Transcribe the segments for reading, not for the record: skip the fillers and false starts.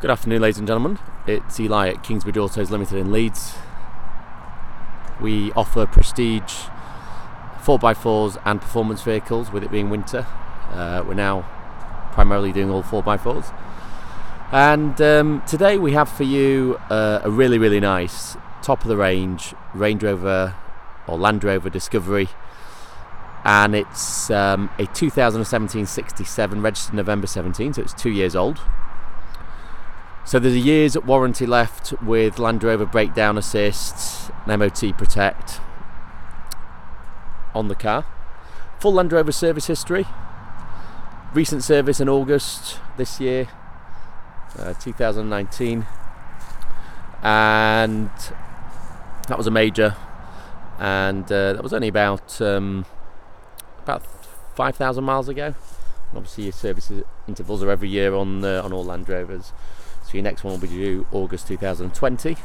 Good afternoon, ladies and gentlemen. It's Eli at Kingsbridge Autos Limited in Leeds. We offer prestige 4x4s and performance vehicles, with it being winter. We're now primarily doing all 4x4s. And today we have for you a really nice top of the range Range Rover or Land Rover Discovery. And it's a 2017 67, registered November 17, so it's 2 years old. So there's a year's warranty left with Land Rover breakdown assist and MOT protect on the car. Full Land Rover service history. Recent service in August this year, 2019, and that was a major, and that was only about 5,000 miles ago. And obviously your service intervals are every year on all Land Rovers. So your next one will be due August 2020.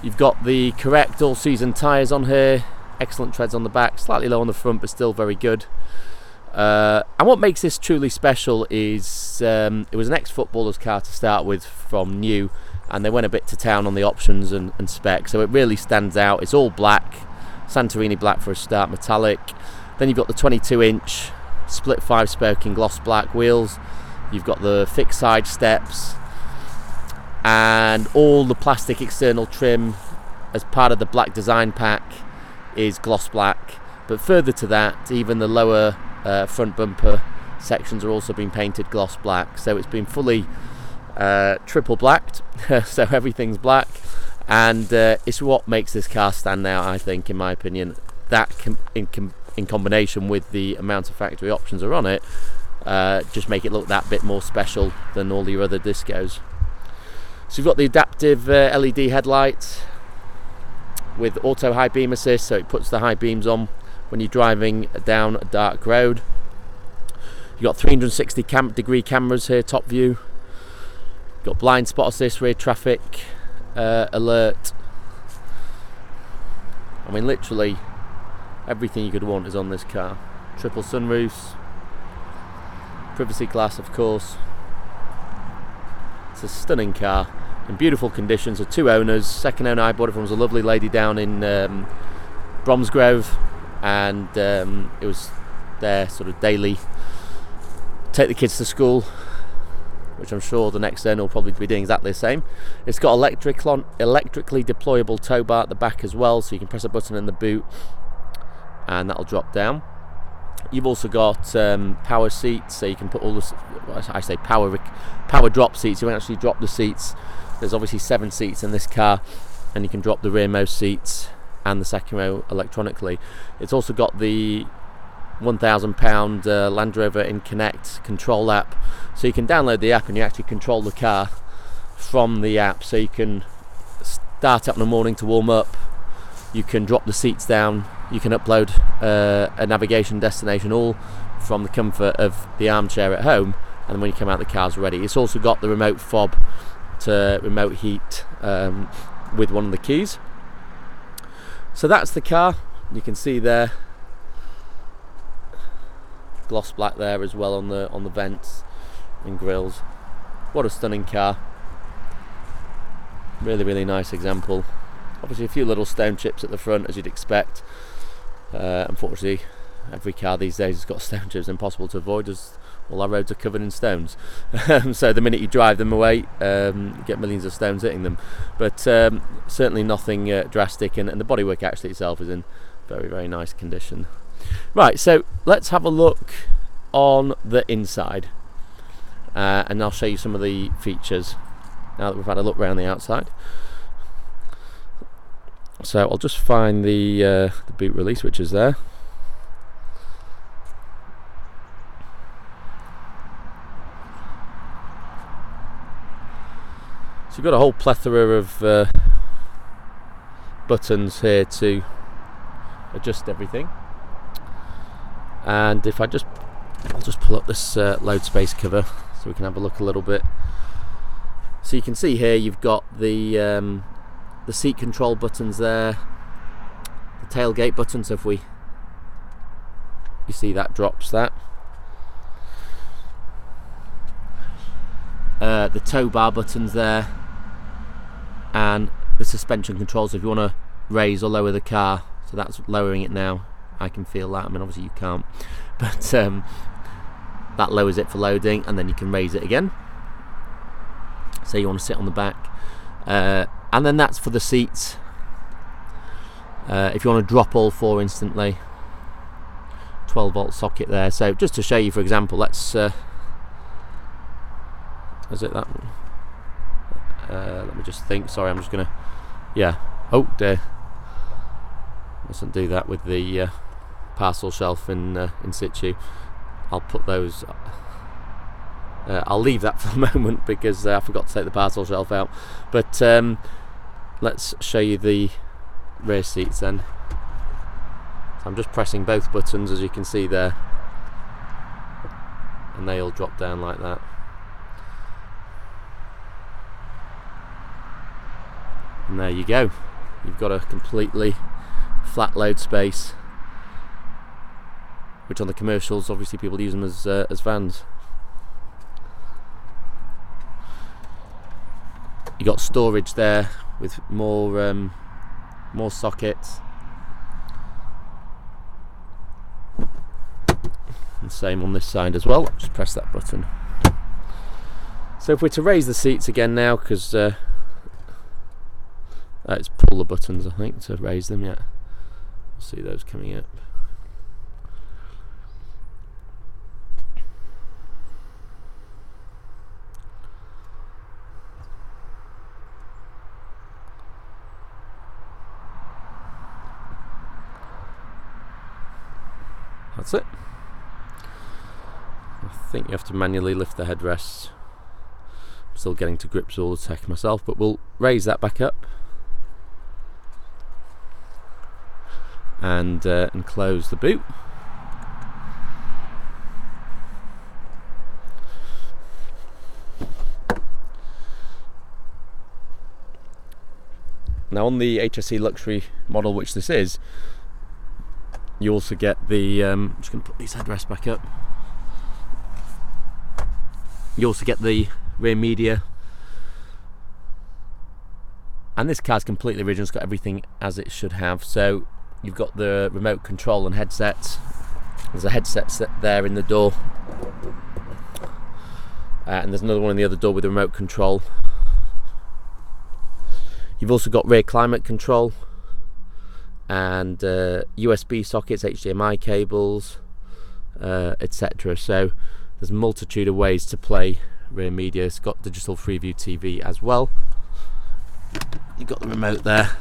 You've got the correct all-season tyres on here, excellent treads on the back, slightly low on the front but still very good. And what makes this truly special is it was an ex-footballer's car to start with from new, and they went a bit to town on the options and spec, so it really stands out. It's all black, Santorini black for a start, metallic. Then you've got the 22-inch split 5-spoke in gloss black wheels. You've got the fixed side steps, and all the plastic external trim as part of the black design pack is gloss black. But further to that, even the lower front bumper sections are also being painted gloss black. So it's been fully triple blacked, so everything's black, and it's what makes this car stand out, I think, in my opinion. That in combination with the amount of factory options are on it, just make it look that bit more special than all your other Discos. So you've got the adaptive LED headlights with auto high beam assist, so it puts the high beams on when you're driving down a dark road. You've got 360 degree cameras here, top view. You've got blind spot assist, rear traffic alert. I mean, literally everything you could want is on this car. Triple sunroofs, privacy glass, of course. It's a stunning car in beautiful conditions. Of two owners. Second owner I bought it from was a lovely lady down in Bromsgrove, and it was their sort of daily take the kids to school, which I'm sure the next owner will probably be doing exactly the same. It's got electrically deployable tow bar at the back as well, so you can press a button in the boot and that'll drop down. You've also got power seats, so you can put all the, I say power drop seats. You won't actually drop the seats. There's obviously 7 seats in this car, and you can drop the rearmost seats and the second row electronically. It's also got the £1,000 Land Rover in Connect control app, so you can download the app and you actually control the car from the app. So you can start up in the morning to warm up, you can drop the seats down, you can upload a navigation destination, all from the comfort of the armchair at home, and then when you come out the car's ready. It's also got the remote fob to remote heat with one of the keys. So that's the car. You can see there gloss black there as well on the vents and grills. What a stunning car. Really nice example. Obviously a few little stone chips at the front, as you'd expect. Unfortunately every car these days has got stone chips, impossible to avoid as all our roads are covered in stones. So the minute you drive them away, you get millions of stones hitting them. But certainly nothing drastic, and the bodywork actually itself is in very nice condition. Right, so let's have a look on the inside, and I'll show you some of the features now that we've had a look around the outside. So I'll just find the boot release, which is there. So you've got a whole plethora of buttons here to adjust everything. And if I'll just pull up this load space cover so we can have a look a little bit. So you can see here you've got the seat control buttons there, the tailgate button, so if you see that drops that. the tow bar buttons there, and the suspension controls if you want to raise or lower the car. So that's lowering it now. I can feel that. I mean, obviously you can't, but that lowers it for loading, and then you can raise it again. Say you want to sit on the back, and then that's for the seats. If you want to drop all four instantly, 12-volt socket there. So just to show you, for example, let's is it that one? Let me just think. Sorry, I'm just gonna, yeah. Oh dear, mustn't do that with the parcel shelf in situ. I'll put those. I'll leave that for the moment because I forgot to take the parcel shelf out. But let's show you the rear seats then. So I'm just pressing both buttons, as you can see there, and they all drop down like that. And there you go. You've got a completely flat load space, which on the commercials, obviously people use them as vans. You got storage there with more sockets, and same on this side as well. Just press that button. So if we're to raise the seats again now, because it's pull the buttons, I think, to raise them. Yeah, you'll see those coming up. That's it. I think you have to manually lift the headrests. I'm still getting to grips with all the tech myself, but we'll raise that back up and close the boot. Now on the HSE Luxury model, which this is, you also get the, I'm just going to put these headrests back up. You also get the rear media, and this car's completely original. It's got everything as it should have. So you've got the remote control and headsets. There's a headset set there in the door, and there's another one in the other door with a remote control. You've also got rear climate control and USB sockets, HDMI cables, etc. So there's a multitude of ways to play rear media. It's got digital Freeview TV as well. You've got the remote there.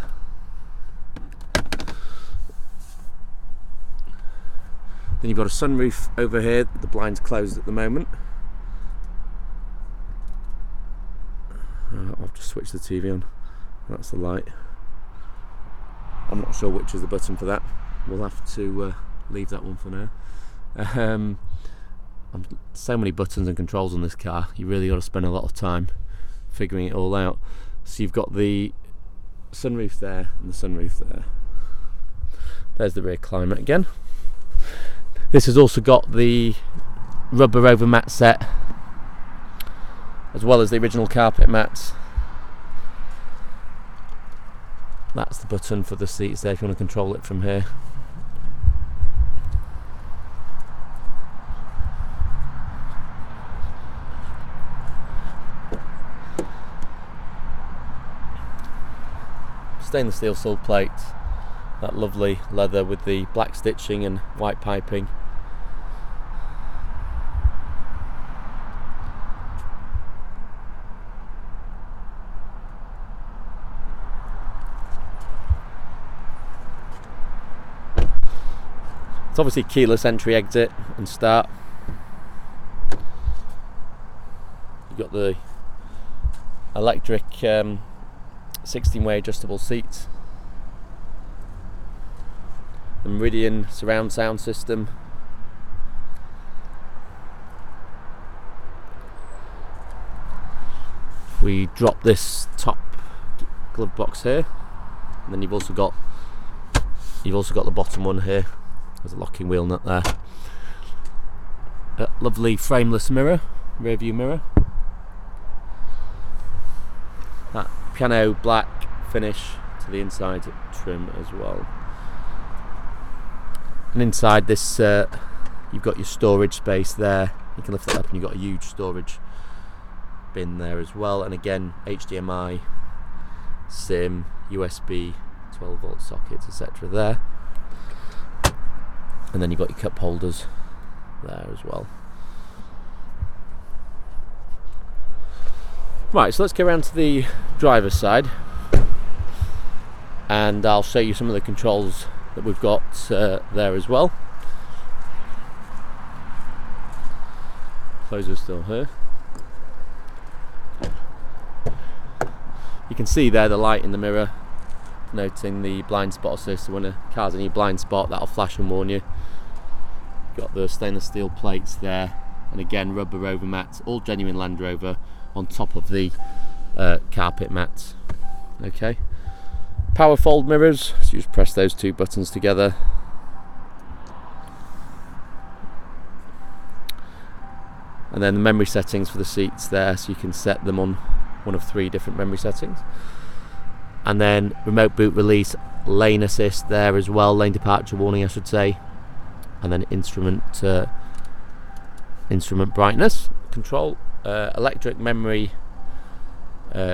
Then you've got a sunroof over here. The blind's closed at the moment. I'll just switch the TV on. That's the light. I'm not sure which is the button for that. We'll have to leave that one for now. So many buttons and controls on this car. You really got to spend a lot of time figuring it all out. So you've got the sunroof there and the sunroof there. There's the rear climate again. This has also got the rubber over mat set, as well as the original carpet mats. That's the button for the seats there if you want to control it from here. Stainless steel sole plate, that lovely leather with the black stitching and white piping. It's obviously keyless entry, exit and start. You've got the electric 16-way adjustable seats, the Meridian surround sound system, we drop this top glove box here, and then you've also got the bottom one here. There's a locking wheel nut there. A lovely frameless mirror, rear view mirror. That piano black finish to the inside trim as well. And inside this you've got your storage space there. You can lift it up and you've got a huge storage bin there as well. And again, HDMI, SIM, USB, 12 volt sockets, etc. there. And then you've got your cup holders there as well. Right, so let's go around to the driver's side and I'll show you some of the controls that we've got there as well. Closers still here. You can see there the light in the mirror noting the blind spot assist. So when a car's in your blind spot, that'll flash and warn you. Got the stainless steel plates there, and again rubber over mats, all genuine Land Rover, on top of the carpet mats. Okay, power fold mirrors, so you just press those two buttons together. And then the memory settings for the seats there, so you can set them on one of 3 different memory settings. And then remote boot release, lane assist there as well, lane departure warning I should say. And then instrument brightness control, electric memory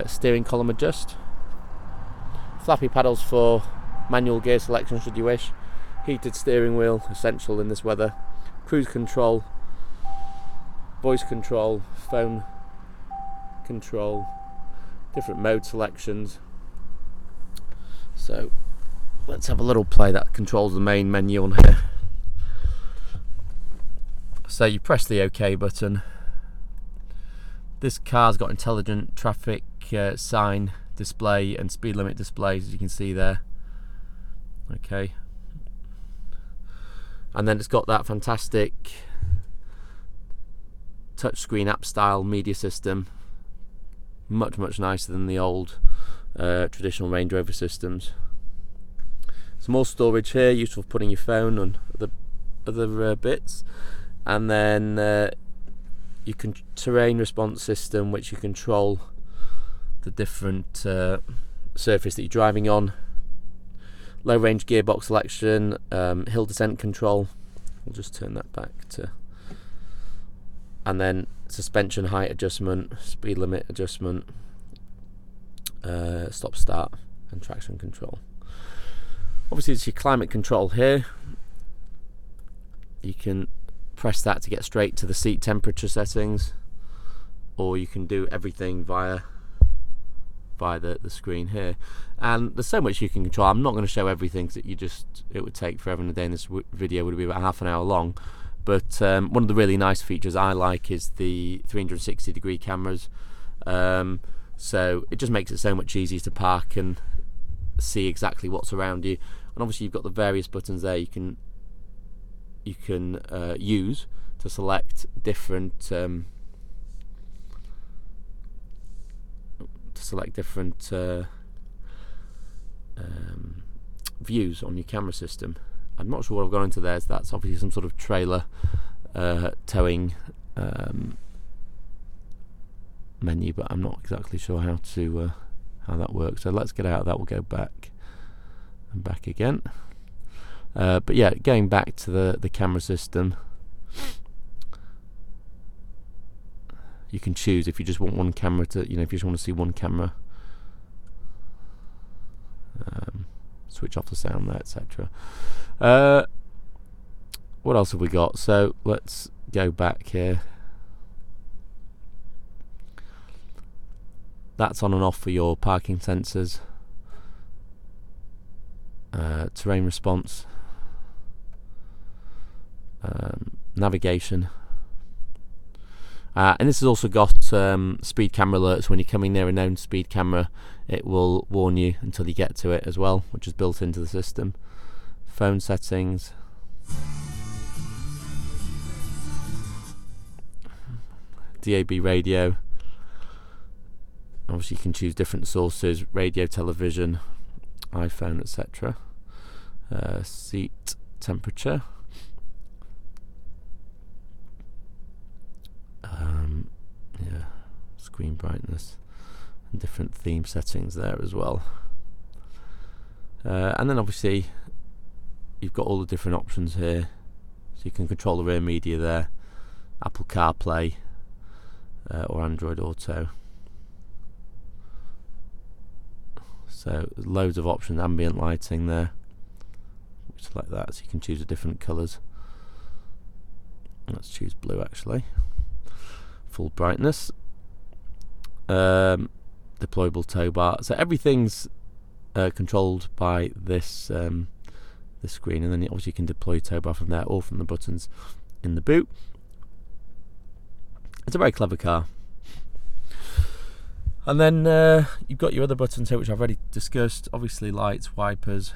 steering column adjust, flappy paddles for manual gear selection should you wish, heated steering wheel, essential in this weather, cruise control, voice control, phone control, different mode selections. So let's have a little play. That controls the main menu on here. So you press the OK button. This car's got intelligent traffic sign display and speed limit displays, as you can see there. Okay, and then it's got that fantastic touchscreen app style media system, much nicer than the old traditional Range Rover systems. Some more storage here, useful for putting your phone and other bits. And then you can terrain response system, which you control the different surface that you're driving on. Low range gearbox selection, hill descent control. We'll just turn that back to. And then suspension height adjustment, speed limit adjustment, stop start, and traction control. Obviously, it's your climate control here. You can press that to get straight to the seat temperature settings, or you can do everything via the screen here. And there's so much you can control. I'm not going to show everything because it would take forever and a day, and this video would be about half an hour long. But one of the really nice features I like is the 360 degree cameras. So it just makes it so much easier to park and see exactly what's around you. And obviously you've got the various buttons there you can use to select different views on your camera system. I'm not sure what I've gone into there. That's obviously some sort of trailer towing menu, but I'm not exactly sure how that works. So let's get out of that. We'll go back and back again. But yeah, going back to the camera system, you can choose if you just want one camera to, if you just want to see one camera, switch off the sound there, etc. What else have we got? So let's go back here. That's on and off for your parking sensors, terrain response, navigation, and this has also got speed camera alerts. When you're coming near a known speed camera, it will warn you until you get to it as well, which is built into the system. Phone settings, DAB radio. Obviously you can choose different sources: radio, television, iPhone, etc. Seat temperature, screen brightness, different theme settings there as well. And then obviously you've got all the different options here, so you can control the rear media there, Apple CarPlay or Android Auto. So loads of options, ambient lighting there, just like that, so you can choose the different colours. Let's choose blue actually. Full brightness. Deployable towbar. So everything's controlled by this this screen, and then obviously you can deploy towbar from there or from the buttons in the boot. It's a very clever car. And then you've got your other buttons here, which I've already discussed. Obviously lights, wipers,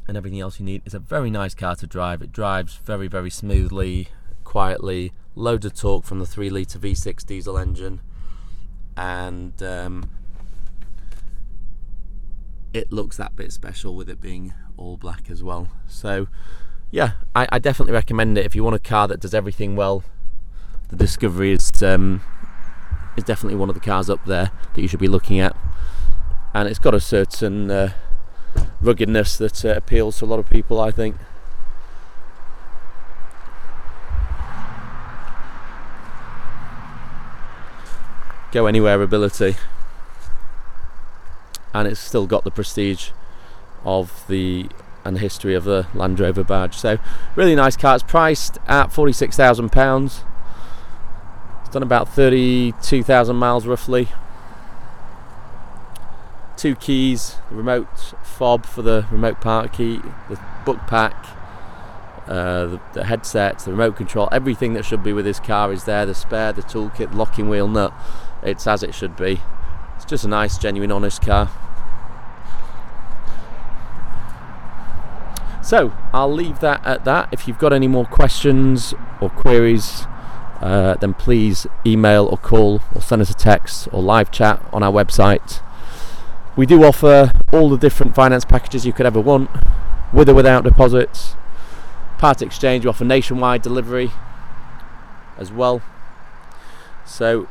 and everything else you need. It's a very nice car to drive. It drives very, very smoothly, quietly, loads of torque from the 3-litre V6 diesel engine, and it looks that bit special with it being all black as well. So yeah, I definitely recommend it if you want a car that does everything well. The Discovery is definitely one of the cars up there that you should be looking at, and it's got a certain ruggedness that appeals to a lot of people, I think. Go anywhere ability, and it's still got the prestige of the history of the Land Rover badge. So really nice car. It's priced at £46,000. It's done about 32,000 miles roughly. 2 keys, the remote fob for the remote park key, the book pack, the headset, the remote control, everything that should be with this car is there. The spare, the toolkit, the locking wheel nut, it's as it should be. It's just a nice, genuine, honest car. So I'll leave that at that. If you've got any more questions or queries, then please email or call or send us a text or live chat on our website. We do offer all the different finance packages you could ever want, with or without deposits. Part exchange, we offer nationwide delivery as well. So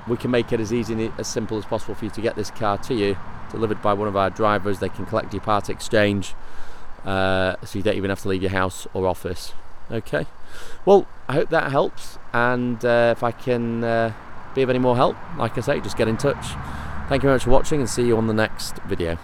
we can make it as easy and as simple as possible for you to get this car to you, delivered by one of our drivers. They can collect your part exchange, so you don't even have to leave your house or office. Okay, well, I hope that helps, and if I can be of any more help, like I say, just get in touch. Thank you very much for watching, and see you on the next video.